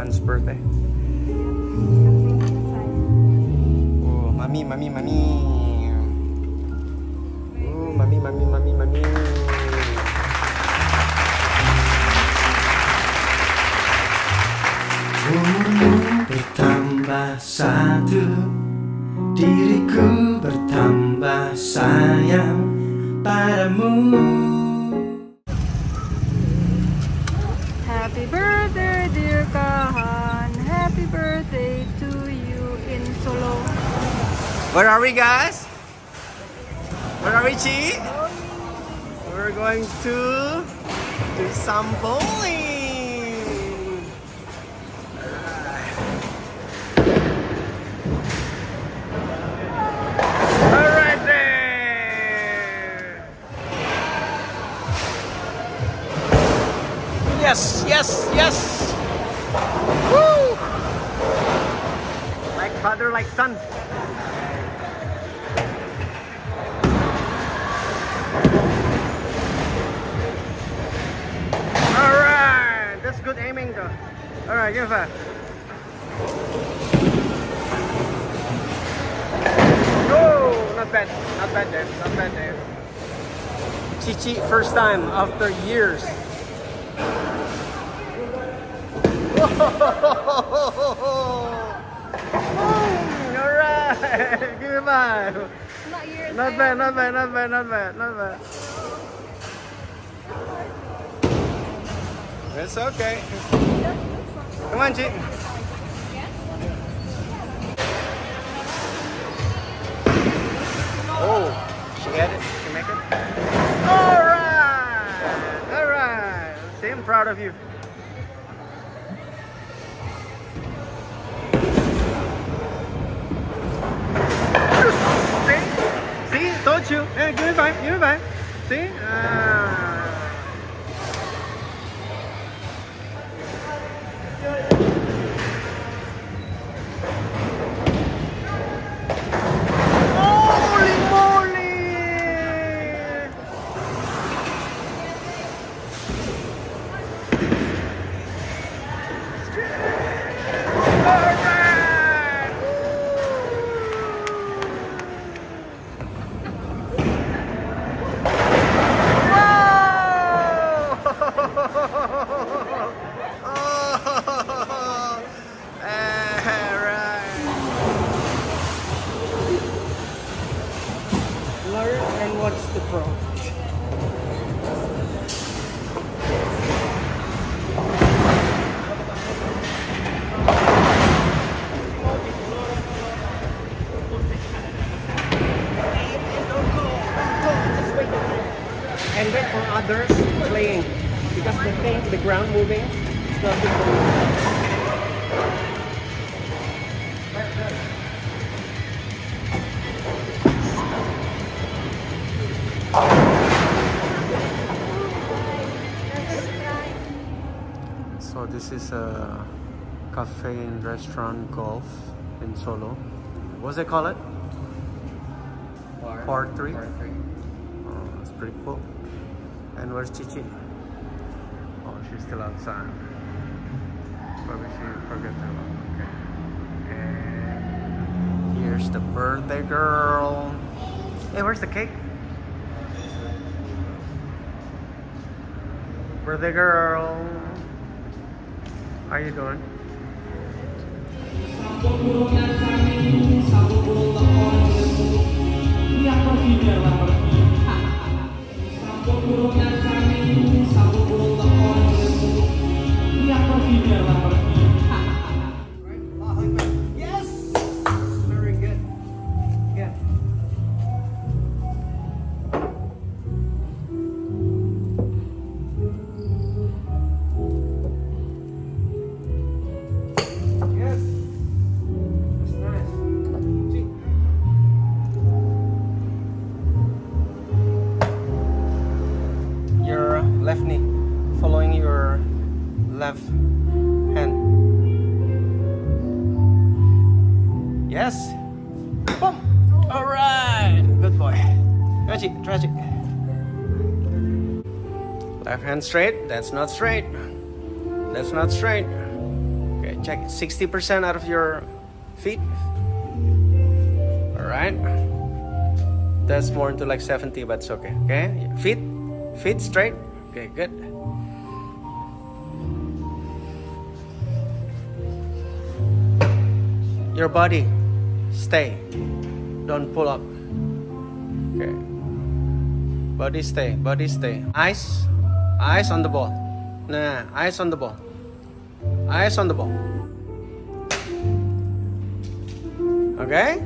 Kahan's birthday. Oh, mommy, mommy, mommy. Oh, mommy, mommy, mommy, mommy. Umurmu bertambah satu, diriku bertambah sayang padamu. Happy birthday, dear Kahan. Happy birthday to you in Solo. Where are we, guys? Where are we, Chi? We're going to do some bowling. All right there. Yes, yes, yes. Woo! Like father, like son. Alright, that's good aiming though. Alright, give it back. Oh, not bad. Not bad, Dave. Not bad, Dave. Chichi, first time after years. Alright, give it back. Not bad, not bad, not bad, not bad, not bad. It's okay. Come on, Chi. Oh, she had it. She make it. Alright, alright. See, I'm proud of you. See, told you. Yeah, give me five, give me five. See? Holy moly! And what's the pro? And wait for others playing because the thing, the ground moving, it's not good for you. So this is a cafe and restaurant golf in Solo. What's it called? Part 3. Oh, that's pretty cool. And where's Chichi? Oh, she's still outside. Probably she forgot to lock. Okay. And here's the birthday girl. Hey, where's the cake? Birthday girl. How you doing? Yes! Very good. Yeah. Yes. That's nice. See? Your left knee following your left hand. Yes. Boom. All right. Good boy. Tragic, tragic. Left hand straight. That's not straight. That's not straight. Okay, check 60% out of your feet. All right. That's more into like 70, but it's okay. Okay, feet straight. Okay, good. Your body, stay. Don't pull up. Okay. Body stay. Eyes on the ball. Nah, eyes on the ball. Eyes on the ball. Okay.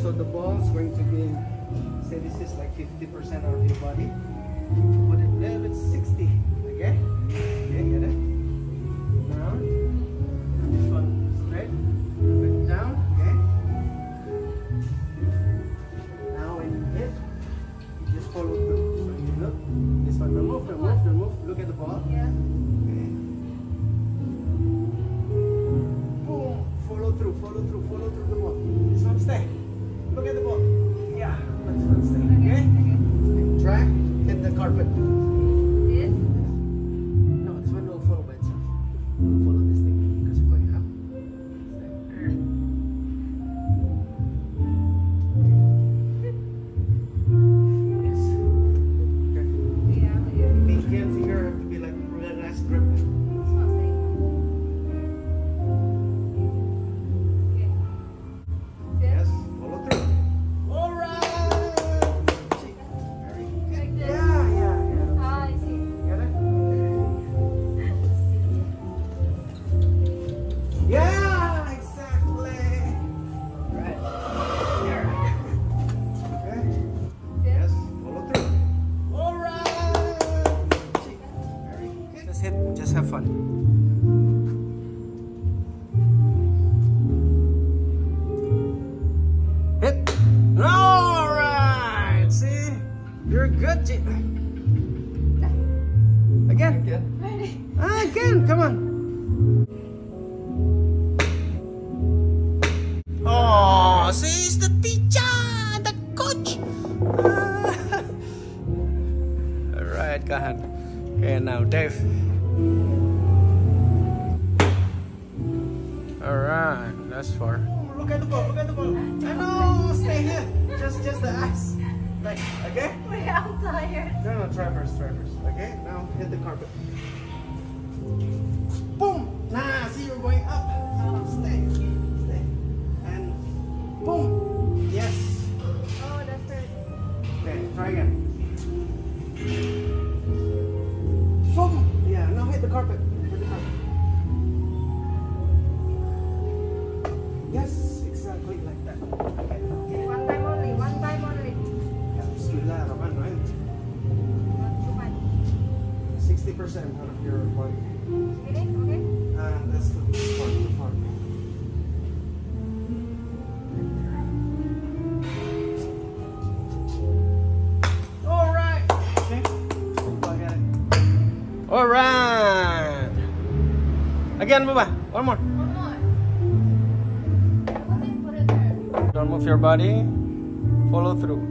So the ball is going to be, say this is like 50% of your body. Put it a little bit 60, okay? Okay, get it? Down. This one straight. Put it down, okay? Now when you hit, you just follow through. So you look. This one, don't move. Look at the ball. Yeah. Okay. Boom. Follow through the ball. This one stay. Look at the ball. Yeah, let's one stay. Okay? Try, hit the carpet. This? No, this one will follow by itself. Don't follow this thing because you're going up. Stay. Yes. Okay. Yeah. Pinky and finger have to be like real nice grip. Yes, follow through. All right. See, very good. Yeah. Ah, I see. Get it? Yeah, exactly. All right. Here. Okay. Yes, follow through. All right. See, very good. Just hit. Just have fun. Hit. All right. See, you're good. Again. Again. Come on. Oh, see, it's the teacher, the coach. All right, Kahan. Okay, now Dave. All right, that's far. Look at the ball. I know. Stay here. Just the eyes. Like, okay? Wait, I'm tired. No, try first. Okay, now hit the carpet. Boom! Nah, see you're going up. Stay. And boom! Yes. Oh, that's right. Okay, try again. Boom! Yeah, now hit the carpet. Yes, exactly like that. Okay. One time only. Yeah, Bismillahirrahmanirrahim. Not too much. 60% out of your body. Okay? That's too far. All right. Okay. Look at it. All right. Again, Baba. One more. One more. Put it there. Don't move your body. Follow through.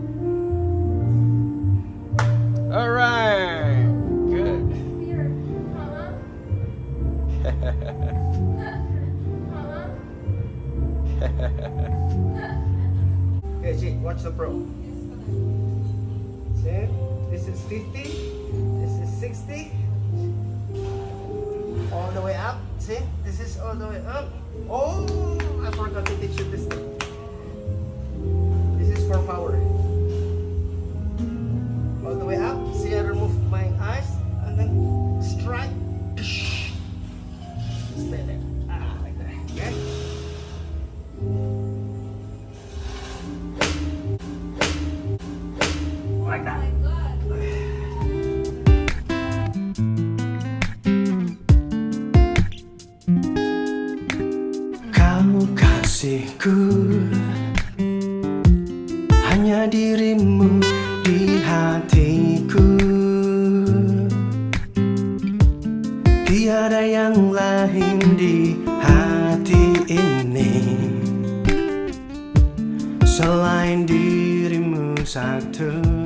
All right. Good. Here. Okay, see, watch the pro. See, this is 50. This is 60. All the way up. See, this is all the way up. Oh, I forgot to teach you this thing. This is for power. All the way up. See, I remove my eyes and then strike. Stay there. Like that. Okay. Like that. Kau kasihku, hanya dirimu di hatiku. ada yang lain di hati ini selain dirimu satu.